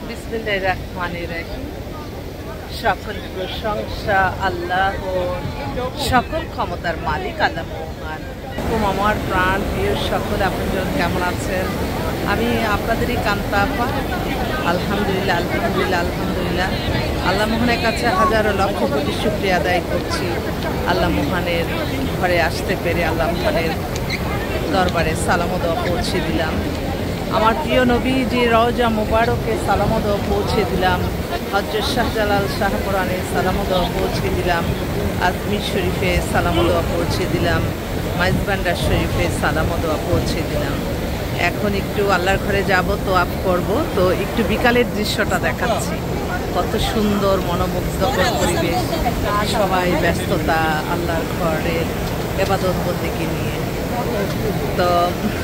বিসমিল্লাহির রহমানির রহিম। সকল প্রশংসা আল্লাহর, সকল ক্ষমতার মালিক আল্লাহ মহান। আমার প্রাণ প্রিয় সকল আপনজন কেমন আছেন? আমি আপনাদেরই কান্তা আপা। আলহামদুলিল্লাহ আলহামদুলিল্লাহ আলহামদুলিল্লাহ। আল্লাহ মোহনের কাছে হাজারো লক্ষ কোটি শুকরিয়া আদায় করছি আল্লাহ মোহানের ঘরে আসতে পেরে। আল্লাহ মোহানের দরবারে সালাম ও দোয়া পৌঁছে দিলাম। আমার প্রিয় নবী যে রওজা মুবারকে সালাম ও দোয়া পৌঁছে দিলাম। হযরত শাহজালাল শাহপুরানে সালাম ও দোয়া পৌঁছে দিলাম। আজমির শরীফে সালাম ও দোয়া পৌঁছে দিলাম। মাইজবান্ডার শরীফে সালাম ও দোয়া পৌঁছে দিলাম। এখন একটু আল্লাহর ঘরে যাব, তোয়াফ করব। তো একটু বিকালের দৃশ্যটা দেখাচ্ছি। কত সুন্দর মনোমুগ্ধকর পরিবেশ, সবাই ব্যস্ততা আল্লাহর ঘরের ইবাদত বন্দেগী নিয়ে। তো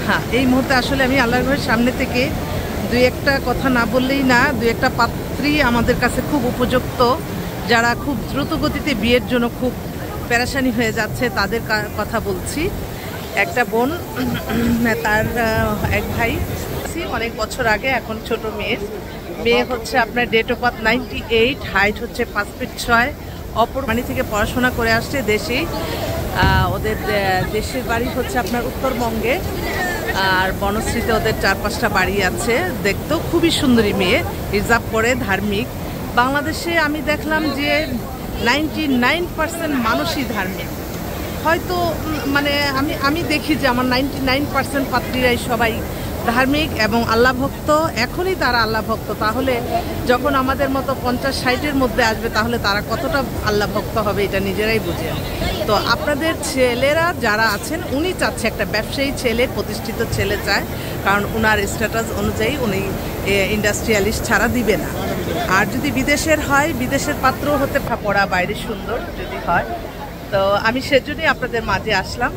হ্যাঁ, এই মুহূর্তে আসলে আমি আল্লাহর ঘরের সামনে থেকে দুই একটা কথা না বললেই না। দুই একটা পাত্রী আমাদের কাছে খুব উপযুক্ত, যারা খুব দ্রুত গতিতে বিয়ের জন্য খুব পেরেশানি হয়ে যাচ্ছে, তাদের কথা বলছি। একটা বোন, তার এক ভাই অনেক বছর আগে, এখন ছোট মেয়ে হচ্ছে আপনার ডেট অফ বার্থ 98, হাইট হচ্ছে 5 ফিট 6, অপর মানি থেকে পড়াশোনা করে আসছে দেশেই। ওদের দেশের বাড়ি হচ্ছে আপনার উত্তরবঙ্গে, আর বনশ্রীতে ওদের 4-5টা বাড়ি আছে। দেখতেও খুবই সুন্দরী মেয়ে, হিজাব পরে, ধার্মিক। বাংলাদেশে আমি দেখলাম যে 99% মানুষই ধার্মিক। হয়তো মানে আমি দেখি যে আমার 99% পাত্রীরাই সবাই ধার্মিক এবং আল্লাহ ভক্ত। এখনই তারা আল্লাহ ভক্ত, তাহলে যখন আমাদের মতো 50-60-এর মধ্যে আসবে, তাহলে তারা কতটা আল্লাহ ভক্ত হবে এটা নিজেরাই বুঝে। তো আপনাদের ছেলেরা যারা আছেন, উনি চাচ্ছে একটা ব্যবসায়ী ছেলে, প্রতিষ্ঠিত ছেলে চায়, কারণ ওনার স্ট্যাটাস অনুযায়ী উনি ইন্ডাস্ট্রিয়ালিস্ট ছাড়া দিবে না। আর যদি বিদেশের হয়, বিদেশের পাত্র হতে পড়া বাইরে সুন্দর যদি হয়। তো আমি সেজন্যই আপনাদের মাঝে আসলাম।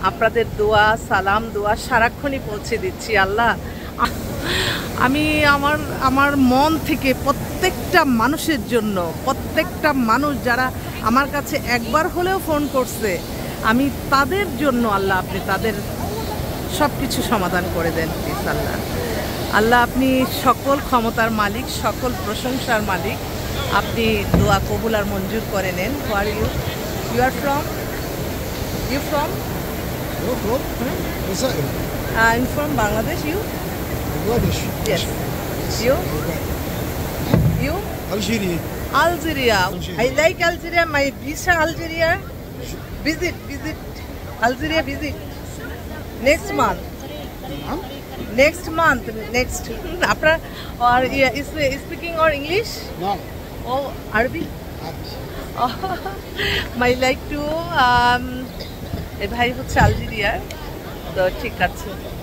আপনাদের দোয়া, সালাম, দোয়া সারাক্ষণই পৌঁছে দিচ্ছি। আল্লাহ, আমি আমার মন থেকে প্রত্যেকটা মানুষের জন্য, প্রত্যেকটা মানুষ যারা আমার কাছে একবার হলেও ফোন করছে, আমি তাদের জন্য আল্লাহ আপনি তাদের সব কিছু সমাধান করে দেন প্লিজ। আল্লাহ আপনি সকল ক্ষমতার মালিক, সকল প্রশংসার মালিক। আপনি দোয়া কবুল আর মঞ্জুর করে নেন। Where you are from? You from? I'm from Bangladesh. You? Bangladesh. Yes. You? You? Algeria. Algeria. I like Algeria. My visa Algeria. Visit Algeria. Visit next month. Next month. Next. After or is speaking or English? No. Oh, Arabic. Oh, my like to. এই ভাই হচ্ছে আলজেরিয়ার। তো ঠিক আছে।